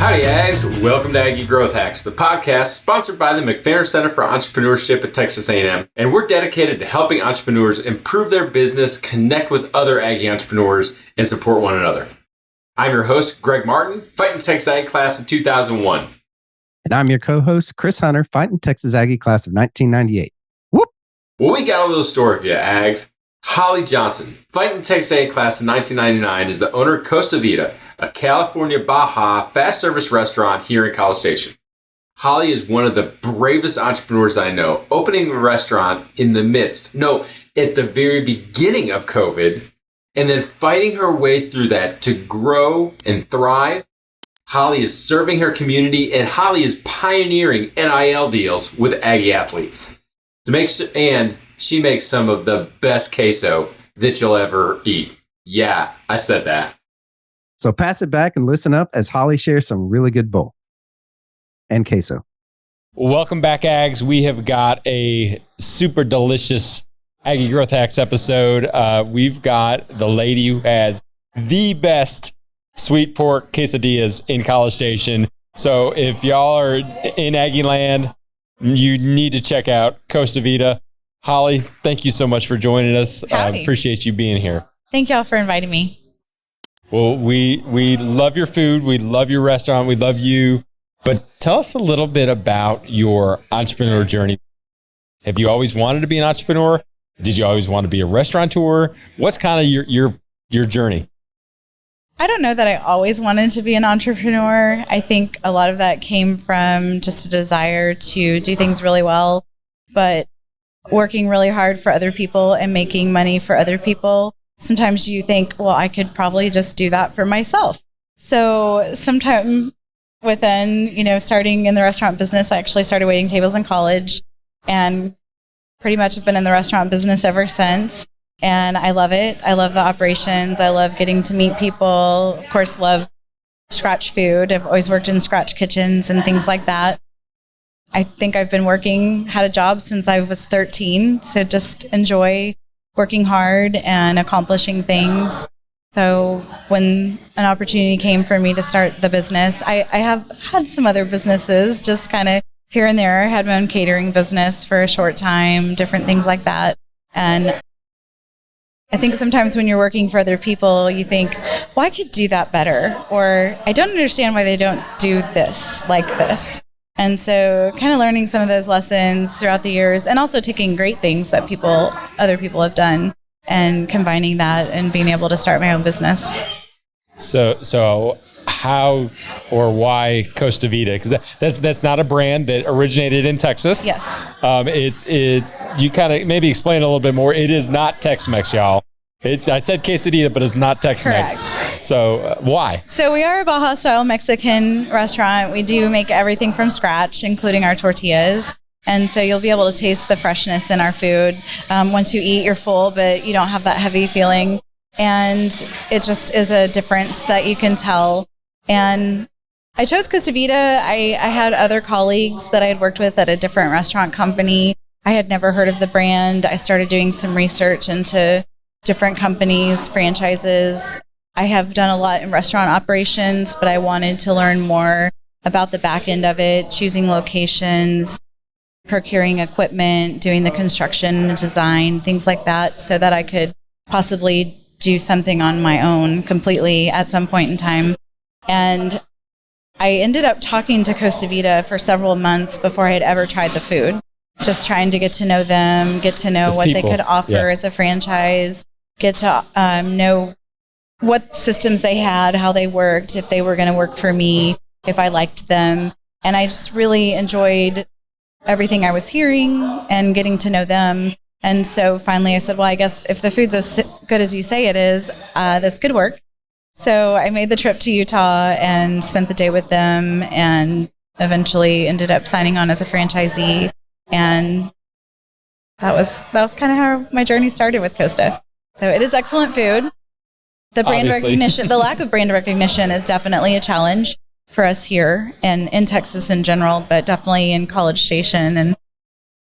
Howdy, Ags. Welcome to Aggie Growth Hacks, the podcast sponsored by the McFerrin Center for Entrepreneurship at Texas A&M. And we're dedicated to helping entrepreneurs improve their business, connect with other Aggie entrepreneurs, and support one another. I'm your host, Greg Martin, Fighting Texas Aggie class of 2001. And I'm your co-host, Chris Hunter, Fighting Texas Aggie class of 1998. Whoop! Well, we got a little story for you, Ags. Holly Johnston, Fighting Texas Aggie class of 1999, is the owner of Costa, Vida, a California Baja fast service restaurant here in College Station. Holly is one of the bravest entrepreneurs I know, opening a restaurant at the very beginning of COVID, and then fighting her way through that to grow and thrive. Holly is serving her community, and Holly is pioneering NIL deals with Aggie athletes. She makes some of the best queso that you'll ever eat. Yeah, I said that. So pass it back and listen up as Holly shares some really good bowl and queso. Welcome back, Ags. We have got a super delicious Aggie Growth Hacks episode. We've got the lady who has the best sweet pork quesadillas in College Station. So if y'all are in Aggie land, you need to check out Costa Vida. Holly, thank you so much for joining us. Appreciate you being here. Thank y'all for inviting me. Well, we love your food. We love your restaurant. We love you. But tell us a little bit about your entrepreneur journey. Have you always wanted to be an entrepreneur? Did you always want to be a restaurateur? What's kind of your journey? I don't know that I always wanted to be an entrepreneur. I think a lot of that came from just a desire to do things really well, but working really hard for other people and making money for other people. Sometimes you think, well, I could probably just do that for myself. So sometime within, starting in the restaurant business, I actually started waiting tables in college and pretty much have been in the restaurant business ever since. And I love it. I love the operations. I love getting to meet people. Of course, love scratch food. I've always worked in scratch kitchens and things like that. I think I've been had a job since I was 13. So just enjoy working hard and accomplishing things. So when an opportunity came for me to start the business, I have had some other businesses just kind of here and there. I had my own catering business for a short time, different things like that. And I think sometimes when you're working for other people, you think, well, I could do that better. Or I don't understand why they don't do this like this. And so kind of learning some of those lessons throughout the years and also taking great things that other people have done and combining that and being able to start my own business. So how or why Costa Vida? Because that's not a brand that originated in Texas. Yes. You kind of maybe explain a little bit more. It is not Tex-Mex, y'all. I said quesadilla, but it's not Tex-Mex. Correct. So why? So we are a Baja-style Mexican restaurant. We do make everything from scratch, including our tortillas. And so you'll be able to taste the freshness in our food. Once you eat, you're full, but you don't have that heavy feeling. And it just is a difference that you can tell. And I chose Costa Vida. I had other colleagues that I had worked with at a different restaurant company. I had never heard of the brand. I started doing some research into different companies, franchises. I have done a lot in restaurant operations, but I wanted to learn more about the back end of it, choosing locations, procuring equipment, doing the construction, design, things like that, so that I could possibly do something on my own completely at some point in time. And I ended up talking to Costa Vida for several months before I had ever tried the food, just trying to get to know them, get to know what they could offer as a franchise, get to know what systems they had, how they worked, if they were going to work for me, if I liked them. And I just really enjoyed everything I was hearing and getting to know them. And so finally I said, well, I guess if the food's as good as you say it is, this could work. So I made the trip to Utah and spent the day with them and eventually ended up signing on as a franchisee. And that was kind of how my journey started with Costa. So it is excellent food. The brand recognition, the lack of brand recognition is definitely a challenge for us here and in Texas in general, but definitely in College Station. And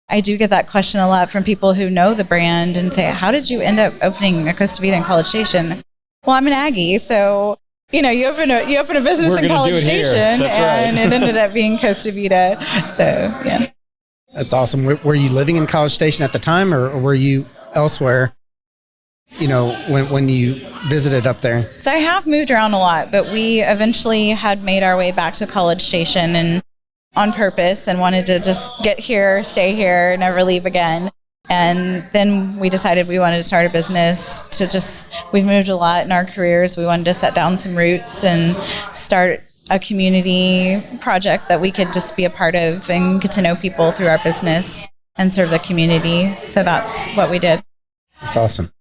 I do get that question a lot from people who know the brand and say, how did you end up opening a Costa Vida in College Station? Well, I'm an Aggie, so you open a business We're in gonna College do it here. Station, That's right. and it ended up being Costa Vida. So yeah. That's awesome. Were you living in College Station at the time, or were you elsewhere? When you visited up there. So I have moved around a lot, but we eventually had made our way back to College Station and on purpose, and wanted to just get here, stay here, never leave again. And then we decided we wanted to start a business we've moved a lot in our careers. We wanted to set down some roots and start a community project that we could just be a part of and get to know people through our business and serve the community. So that's what we did. That's awesome.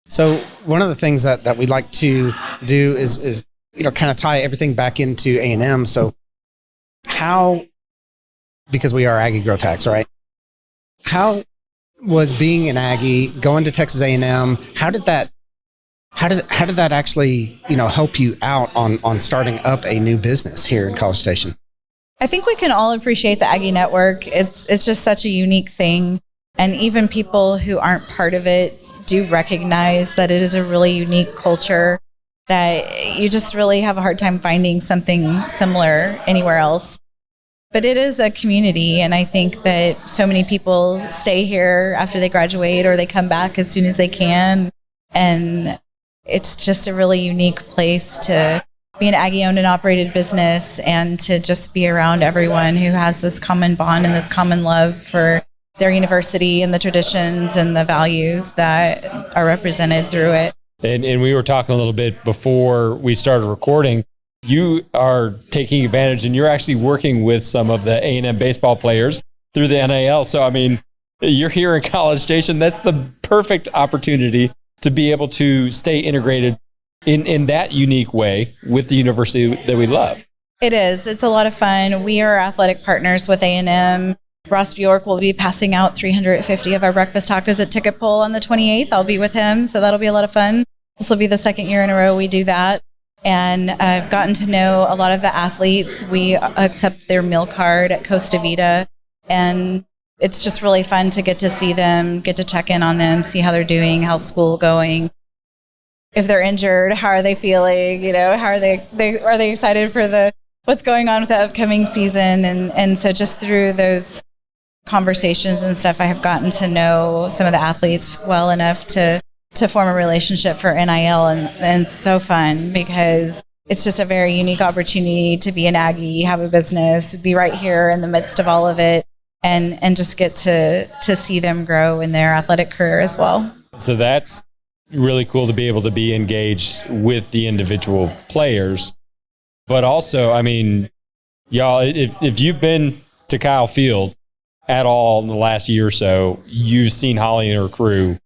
So one of the things that we'd like to do is kind of tie everything back into A&M. So because we are Aggie Growth Hacks, right? How was being an Aggie, going to Texas A&M, how did that actually, help you out on starting up a new business here in College Station? I think we can all appreciate the Aggie Network. It's just such a unique thing. And even people who aren't part of it do recognize that it is a really unique culture that you just really have a hard time finding something similar anywhere else. But it is a community, and I think that so many people stay here after they graduate or they come back as soon as they can. And it's just a really unique place to be an Aggie-owned and operated business and to just be around everyone who has this common bond and this common love for their university and the traditions and the values that are represented through it. And we were talking a little bit before we started recording. You are taking advantage, and you're actually working with some of the A&M baseball players through the NIL. So, I mean, you're here in College Station. That's the perfect opportunity to be able to stay integrated in that unique way with the university that we love. It is. It's a lot of fun. We are athletic partners with A&M. Ross Bjork will be passing out 350 of our breakfast tacos at Ticket Pull on the 28th. I'll be with him, so that'll be a lot of fun. This will be the second year in a row we do that. And I've gotten to know a lot of the athletes. We accept their meal card at Costa Vida, and it's just really fun to get to see them, get to check in on them, see how they're doing, how's school going. If they're injured, how are they feeling? How are they excited for what's going on with the upcoming season? And so just through those conversations and stuff, I have gotten to know some of the athletes well enough to form a relationship for NIL, and it's so fun because it's just a very unique opportunity to be an Aggie, have a business, be right here in the midst of all of it, and just get to see them grow in their athletic career as well. So that's really cool to be able to be engaged with the individual players. But also, I mean, y'all, if you've been to Kyle Field at all in the last year or so, you've seen Holly and her crew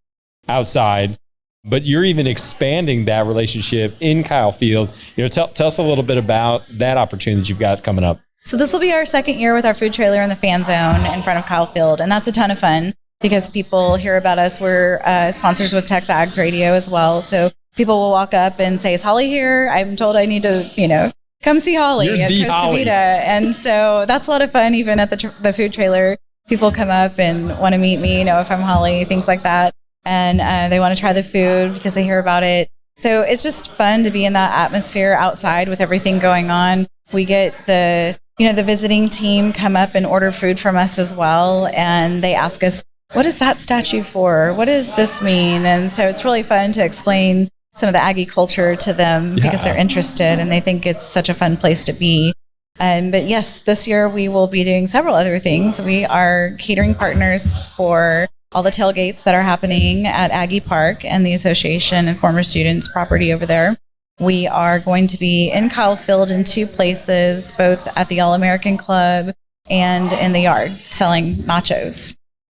outside, but you're even expanding that relationship in Kyle Field. Tell us a little bit about that opportunity that you've got coming up. So this will be our second year with our food trailer in the fan zone in front of Kyle Field, and that's a ton of fun because people hear about us. We're sponsors with Tex Ags Radio as well, so people will walk up and say, "Is Holly here? I'm told I need to, come see Holly You're at the Costa Holly." Vida." And so that's a lot of fun. Even at the food trailer, people come up and want to meet me, if I'm Holly, things like that. And they want to try the food because they hear about it. So it's just fun to be in that atmosphere outside with everything going on. We get the visiting team come up and order food from us as well. And they ask us, "What is that statue for? What does this mean?" And so it's really fun to explain some of the Aggie culture to them because they're interested and they think it's such a fun place to be. But yes, this year we will be doing several other things. We are catering partners for all the tailgates that are happening at Aggie Park and the association and former students' property over there. We are going to be in Kyle Field in two places, both at the All-American Club and in the yard, selling nachos,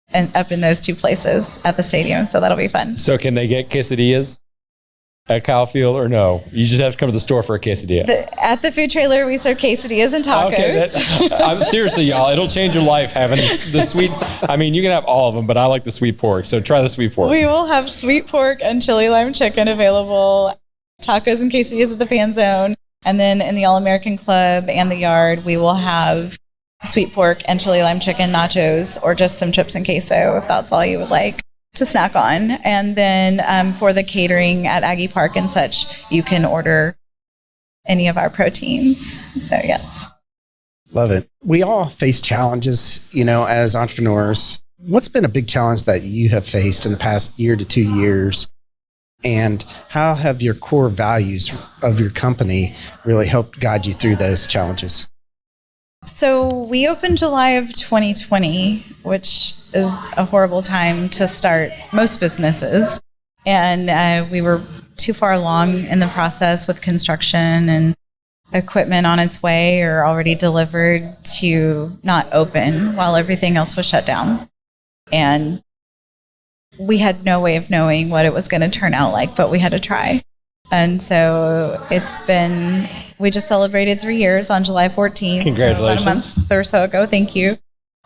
and up in those two places at the stadium. So that'll be fun. So can they get quesadillas at Kyle Field or no? You just have to come to the store for a quesadilla. At the food trailer, we serve quesadillas and tacos. Okay, I'm seriously, y'all. It'll change your life having the sweet. I mean, you can have all of them, but I like the sweet pork. So try the sweet pork. We will have sweet pork and chili lime chicken available, tacos and quesadillas at the fan zone, and then in the All-American Club and the yard, we will have sweet pork and chili lime chicken nachos, or just some chips and queso if that's all you would like to snack on. And then for the catering at Aggie Park and such, you can order any of our proteins. So yes. Love it. We all face challenges, as entrepreneurs. What's been a big challenge that you have faced in the past year to 2 years? And how have your core values of your company really helped guide you through those challenges? So we opened July of 2020, which is a horrible time to start most businesses. And we were too far along in the process with construction and equipment on its way or already delivered to not open while everything else was shut down. And we had no way of knowing what it was going to turn out like, but we had to try. And so we just celebrated 3 years on July 14th. Congratulations. So about a month or so ago. Thank you.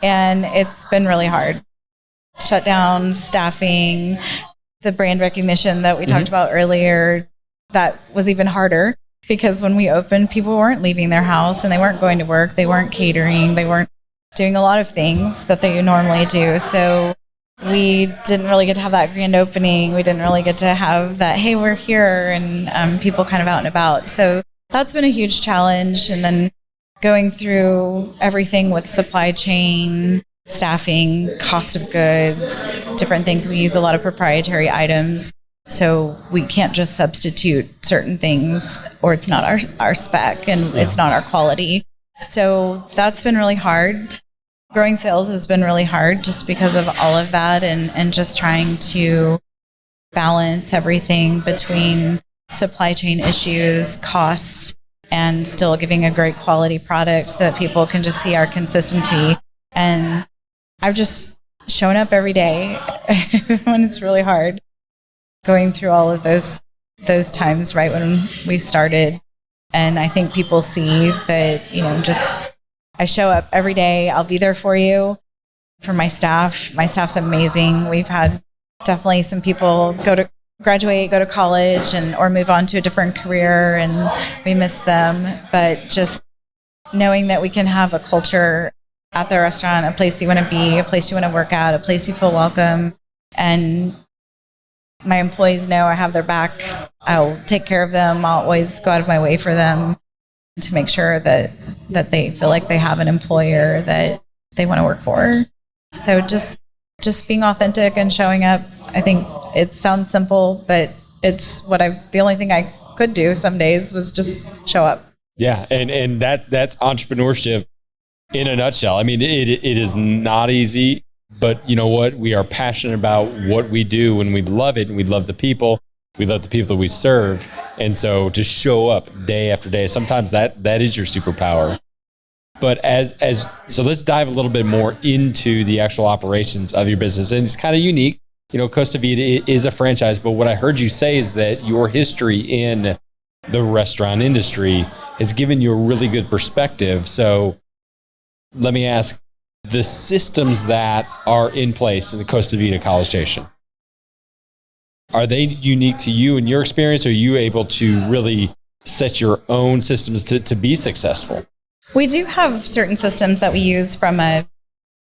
And it's been really hard. Shutdowns, staffing, the brand recognition that we talked about earlier, that was even harder because when we opened, people weren't leaving their house and they weren't going to work. They weren't catering. They weren't doing a lot of things that they normally do. So we didn't really get to have that grand opening. We didn't really get to have that, hey, we're here, and people kind of out and about. So that's been a huge challenge. And then going through everything with supply chain, staffing, cost of goods, different things. We use a lot of proprietary items. So we can't just substitute certain things or it's not our spec and it's not our quality. So that's been really hard. Growing sales has been really hard just because of all of that and just trying to balance everything between supply chain issues, cost, and still giving a great quality product so that people can just see our consistency. And I've just shown up every day when it's really hard going through all of those times right when we started. And I think people see that, I show up every day. I'll be there for you, for my staff. My staff's amazing. We've had definitely some people graduate, go to college or move on to a different career, and we miss them. But just knowing that we can have a culture at the restaurant, a place you want to be, a place you want to work at, a place you feel welcome. And my employees know I have their back. I'll take care of them. I'll always go out of my way for them to make sure that they feel like they have an employer that they want to work for. So just being authentic and showing up. I think it sounds simple, but it's the only thing I could do some days was just show up. Yeah. And that's entrepreneurship in a nutshell. I mean, it is not easy, but you know what? We are passionate about what we do and we love it and we love the people. We love the people that we serve. And so to show up day after day, sometimes that is your superpower. But so let's dive a little bit more into the actual operations of your business. And it's kind of unique. Costa Vida is a franchise, but what I heard you say is that your history in the restaurant industry has given you a really good perspective. So let me ask, the systems that are in place in the Costa Vida College Station, are they unique to you and your experience? Or are you able to really set your own systems to be successful? We do have certain systems that we use from a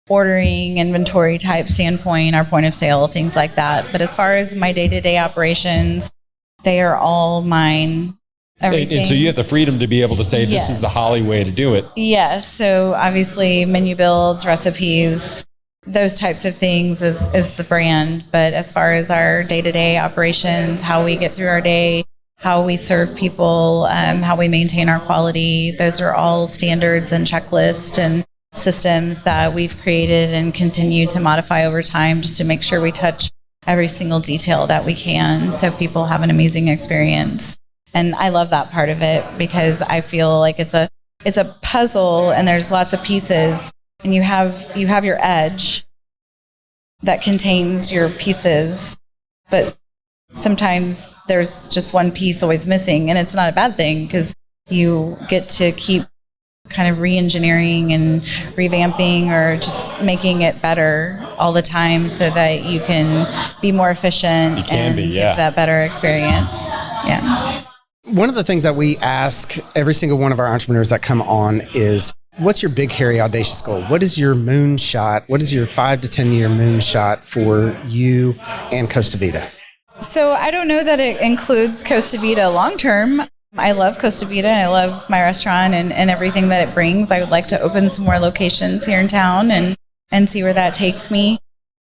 ordering, inventory type standpoint, our point of sale, things like that. But as far as my day-to-day operations, they are all mine. Everything. And so you have the freedom to be able to say, this is the Holly way to do it. Yes. So obviously menu builds, recipes, those types of things is the brand. But as far as our day-to-day operations, how we get through our day, how we serve people, how we maintain our quality, those are all standards and checklists and systems that we've created and continue to modify over time just to make sure we touch every single detail that we can so people have an amazing experience. And I love that part of it because I feel like it's a puzzle and there's lots of pieces, and you have your edge that contains your pieces, but sometimes there's just one piece always missing, and it's not a bad thing because you get to keep kind of re-engineering and revamping or just making it better all the time so that you can be more efficient and get that better experience. Yeah. One of the things that we ask every single one of our entrepreneurs that come on is, what's your big, hairy, audacious goal? What is your moonshot? What is your 5 to 10 year moonshot for you and Costa Vida? So I don't know that it includes Costa Vida long term. I love Costa Vida. I love my restaurant and everything that it brings. I would like to open some more locations here in town and see where that takes me.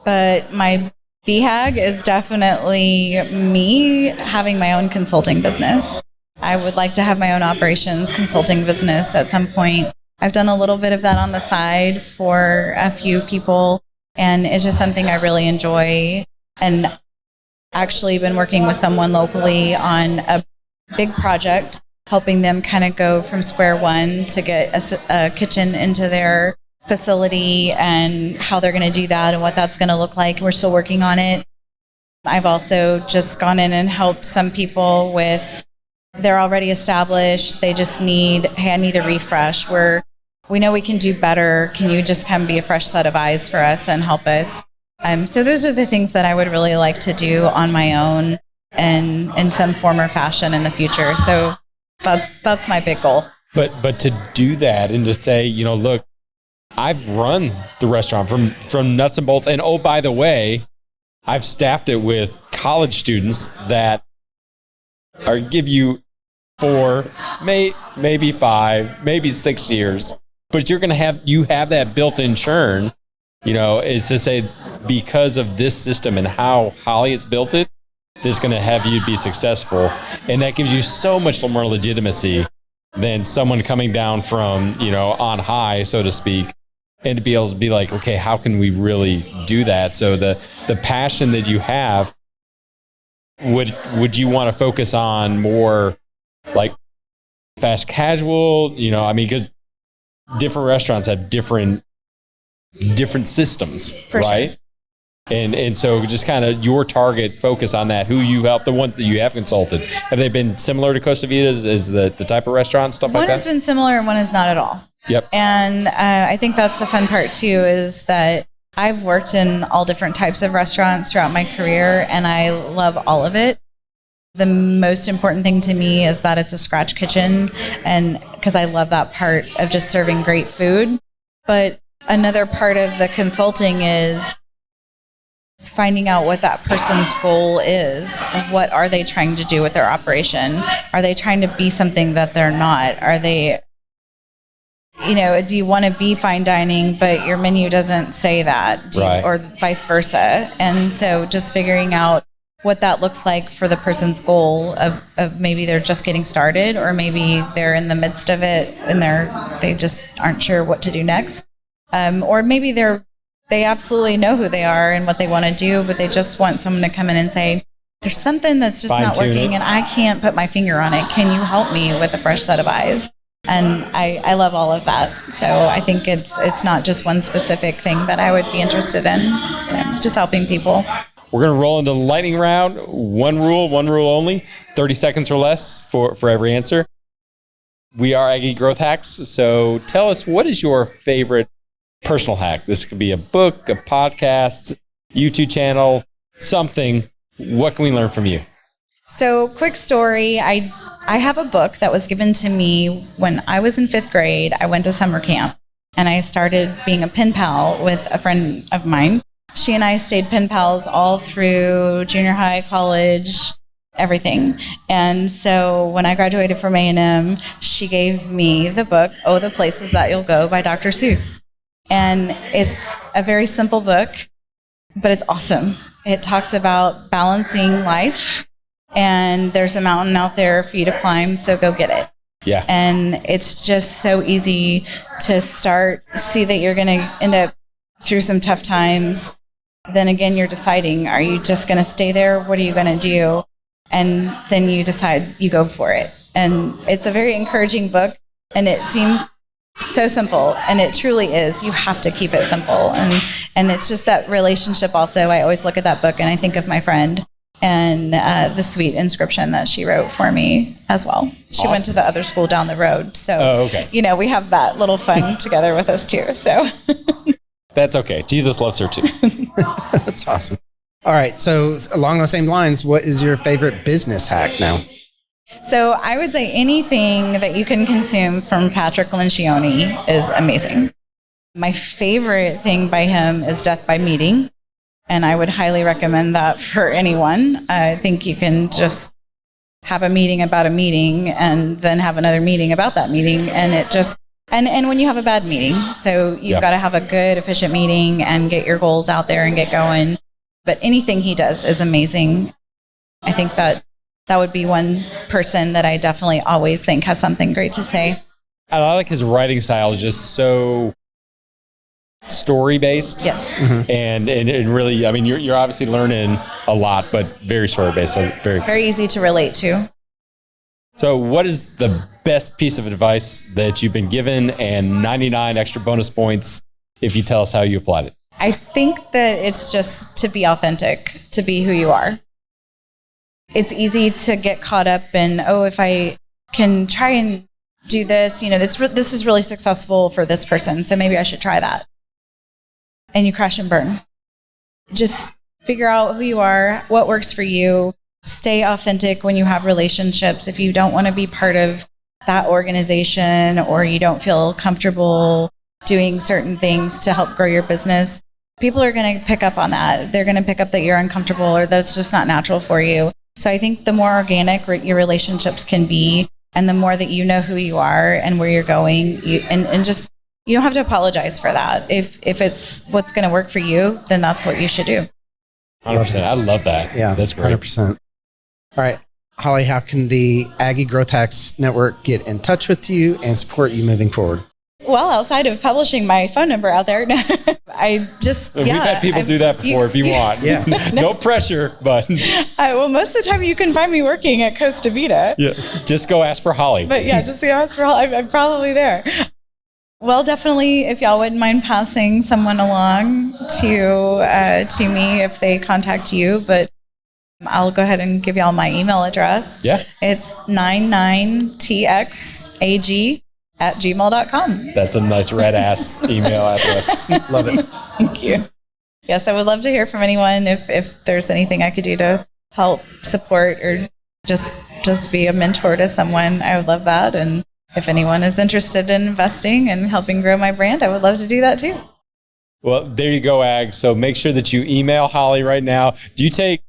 But my BHAG is definitely me having my own consulting business. I would like to have my own operations consulting business at some point. I've done a little bit of that on the side for a few people, and it's just something I really enjoy. And actually been working with someone locally on a big project, helping them kind of go from square one to get a kitchen into their facility and how they're going to do that and what that's going to look like. We're still working on it. I've also just gone in and helped some people with, they're already established. They just need, hey, I need a refresh. We know we can do better. Can you just come be a fresh set of eyes for us and help us? So those are the things that I would really like to do on my own and in some form or fashion in the future. So that's my big goal. But to do that and to say, look, I've run the restaurant from nuts and bolts. And oh, by the way, I've staffed it with college students that give you 4, maybe 5, maybe 6 years. But you have that built-in churn, is to say, because of this system and how Holly has built it, this is going to have you be successful. And that gives you so much more legitimacy than someone coming down from, on high, so to speak, and to be able to be like, okay, how can we really do that? So the passion that you have, would you want to focus on more like fast casual, because different restaurants have different systems, for right? Sure. And so just kind of your target focus on that, who you help, the ones that you have consulted. Have they been similar to Costa Vida as the type of restaurant, stuff like that? One has been similar and one is not at all. Yep. And I think that's the fun part too, is that I've worked in all different types of restaurants throughout my career and I love all of it. The most important thing to me is that it's a scratch kitchen, and because I love that part of just serving great food. But another part of the consulting is finding out what that person's goal is. What are they trying to do with their operation? Are they trying to be something that they're not? Are they, do you want to be fine dining, but your menu doesn't say that, right, or vice versa? And so just figuring out what that looks like for the person's goal of maybe they're just getting started, or maybe they're in the midst of it and they just aren't sure what to do next. Or maybe they absolutely know who they are and what they want to do, but they just want someone to come in and say, there's something that's just not working and I can't put my finger on it. Can you help me with a fresh set of eyes? And I love all of that. So I think it's not just one specific thing that I would be interested in. So just helping people. We're going to roll into the lightning round. One rule only, 30 seconds or less for every answer. We are Aggie Growth Hacks. So tell us, what is your favorite personal hack? This could be a book, a podcast, YouTube channel, something. What can we learn from you? So quick story. I have a book that was given to me when I was in 5th grade. I went to summer camp and I started being a pen pal with a friend of mine. She and I stayed pen pals all through junior high, college, everything. And so when I graduated from A&M, she gave me the book, Oh, the Places That You'll Go by Dr. Seuss. And it's a very simple book, but it's awesome. It talks about balancing life, and there's a mountain out there for you to climb, so go get it. Yeah. And it's just so easy to see that you're going to end up through some tough times. Then again, you're deciding, are you just going to stay there? What are you going to do? And then you decide, you go for it. And it's a very encouraging book, and it seems so simple, and it truly is. You have to keep it simple. And it's just that relationship also. I always look at that book and I think of my friend and the sweet inscription that she wrote for me as well. She Awesome. Went to the other school down the road. So, okay. We have that little fun together with us too. So That's okay. Jesus loves her too. That's awesome. All right. So along those same lines, what is your favorite business hack now? So I would say anything that you can consume from Patrick Lencioni is amazing. My favorite thing by him is Death by Meeting, and I would highly recommend that for anyone. I think you can just have a meeting about a meeting and then have another meeting about that meeting. And it just, and when you have a bad meeting, so you've got to have a good, efficient meeting and get your goals out there and get going. But anything he does is amazing. I think that would be one person that I definitely always think has something great to say. And I like his writing style is just so story based. Yes. Mm-hmm. And really, I mean, you're obviously learning a lot, but very story based. So very easy to relate to. So what is the best piece of advice that you've been given, and 99 extra bonus points if you tell us how you applied it? I think that it's just to be authentic, to be who you are. It's easy to get caught up in, if I can try and do this, this is really successful for this person, so maybe I should try that. And you crash and burn. Just figure out who you are, what works for you. Stay authentic when you have relationships. If you don't want to be part of that organization or you don't feel comfortable doing certain things to help grow your business, people are going to pick up on that. They're going to pick up that you're uncomfortable or that's just not natural for you. So I think the more organic your relationships can be, and the more that you know who you are and where you're going, and just, you don't have to apologize for that. If it's what's going to work for you, then that's what you should do. 100%. I love that. Yeah, that's great. 100%. All right, Holly, how can the Aggie Growth Hacks Network get in touch with you and support you moving forward? Well, outside of publishing my phone number out there, I just, We've had people do that before if you want. Yeah. No pressure, but. Well, most of the time you can find me working at Costa Vida. Yeah. Just go ask for Holly. But yeah, just go ask for Holly. I'm probably there. Well, definitely, if y'all wouldn't mind passing someone along to me if they contact you, but I'll go ahead and give y'all my email address. Yeah. It's 99txag@gmail.com. That's a nice red ass email address. Love it. Thank you. Yes, I would love to hear from anyone if there's anything I could do to help support or just be a mentor to someone. I would love that. And if anyone is interested in investing and helping grow my brand, I would love to do that too. Well, there you go, Ag. So make sure that you email Holly right now. Do you take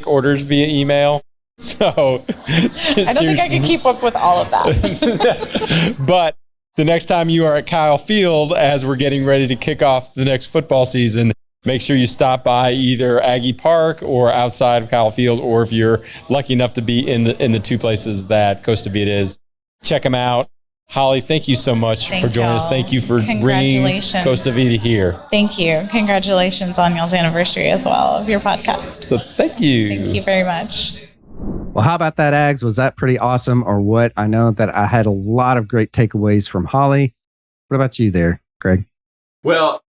orders via email? So I don't think I can keep up with all of that. But the next time you are at Kyle Field, as we're getting ready to kick off the next football season, make sure you stop by either Aggie Park or outside of Kyle Field, or if you're lucky enough to be in the two places that Costa Vida is, check them out. Holly, thank you so much for joining us. Thank you for bringing Costa Vida here. Thank you. Congratulations on y'all's anniversary as well of your podcast. So thank you. Thank you very much. Well, how about that, Ags? Was that pretty awesome or what? I know that I had a lot of great takeaways from Holly. What about you there, Greg? Well,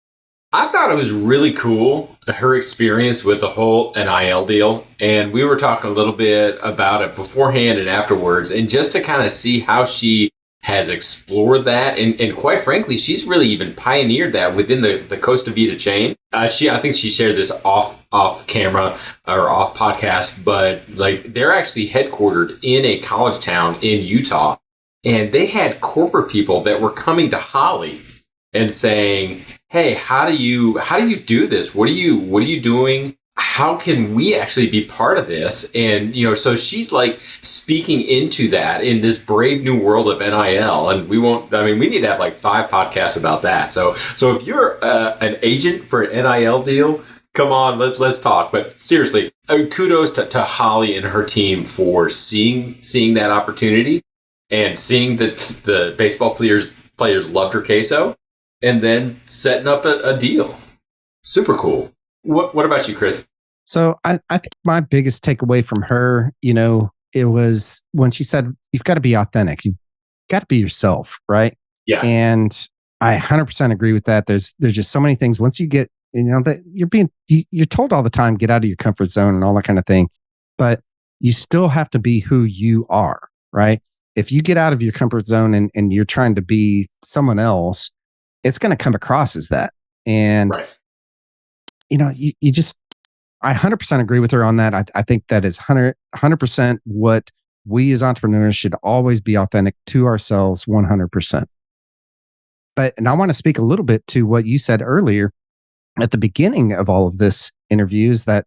I thought it was really cool, her experience with the whole NIL deal. And we were talking a little bit about it beforehand and afterwards. And just to kind of see how she has explored that. And quite frankly, she's really even pioneered that within the Costa Vida chain. I think she shared this off camera or off podcast, but like they're actually headquartered in a college town in Utah. And they had corporate people that were coming to Holly and saying, hey, how do you do this? What are you doing? How can we actually be part of this? And, so she's like speaking into that in this brave new world of NIL. And we need to have like 5 podcasts about that. So if you're an agent for an NIL deal, come on, let's talk. But seriously, kudos to Holly and her team for seeing that opportunity and seeing that the baseball players loved her queso and then setting up a deal. Super cool. What about you, Chris? So I think my biggest takeaway from her, it was when she said, you've got to be authentic. You've got to be yourself, right? Yeah. And I 100% agree with that. There's just so many things. Once you get, that you're told all the time, get out of your comfort zone and all that kind of thing. But you still have to be who you are, right? If you get out of your comfort zone and you're trying to be someone else, it's going to come across as that. And, right. You just, I 100% agree with her on that. I think that is 100% what we as entrepreneurs should always be authentic to ourselves 100%. And I want to speak a little bit to what you said earlier at the beginning of all of this interview is that,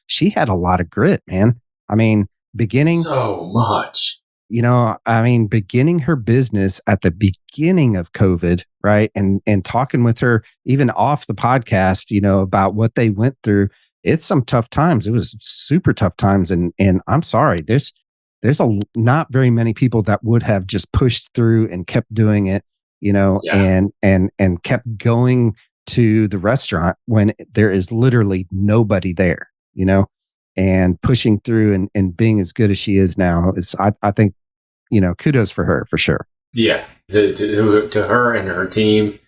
she had a lot of grit, man. I mean, beginning so much. Beginning her business at the beginning of COVID, right? And talking with her even off the podcast, about what they went through. It's some tough times. It was super tough times. And I'm sorry, there's not very many people that would have just pushed through and kept doing it, and kept going to the restaurant when there is literally nobody there, and pushing through and being as good as she is now. I think, kudos for her for sure. Yeah. To her and her team.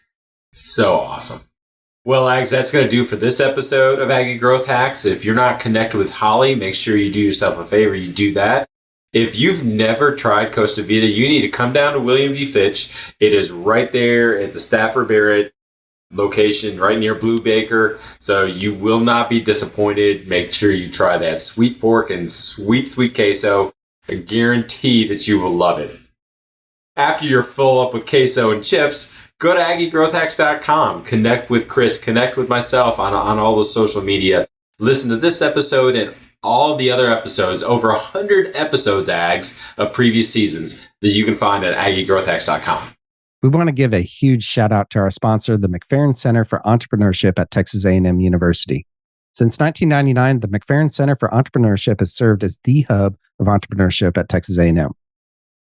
So awesome. Well, Ags, that's going to do for this episode of Aggie Growth Hacks. If you're not connected with Holly, make sure you do yourself a favor. You do that. If you've never tried Costa Vida, you need to come down to William V. Fitch. It is right there at the Stafford Barrett location, right near Blue Baker. So you will not be disappointed. Make sure you try that sweet pork and sweet queso. I guarantee that you will love it. After you're full up with queso and chips, go to AggieGrowthHacks.com. Connect with Chris. Connect with myself on all the social media. Listen to this episode and all the other episodes, over 100 episodes, Ags, of previous seasons that you can find at AggieGrowthHacks.com. We want to give a huge shout out to our sponsor, the McFerrin Center for Entrepreneurship at Texas A&M University. Since 1999, the McFerrin Center for Entrepreneurship has served as the hub of entrepreneurship at Texas A&M.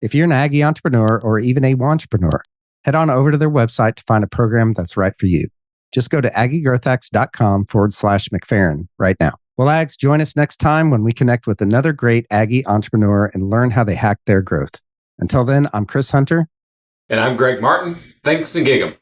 If you're an Aggie entrepreneur or even a wantrepreneur, head on over to their website to find a program that's right for you. Just go to AggieGrowthHacks.com/McFerrin right now. Well, Ags, join us next time when we connect with another great Aggie entrepreneur and learn how they hack their growth. Until then, I'm Chris Hunter. And I'm Greg Martin. Thanks and gig 'em.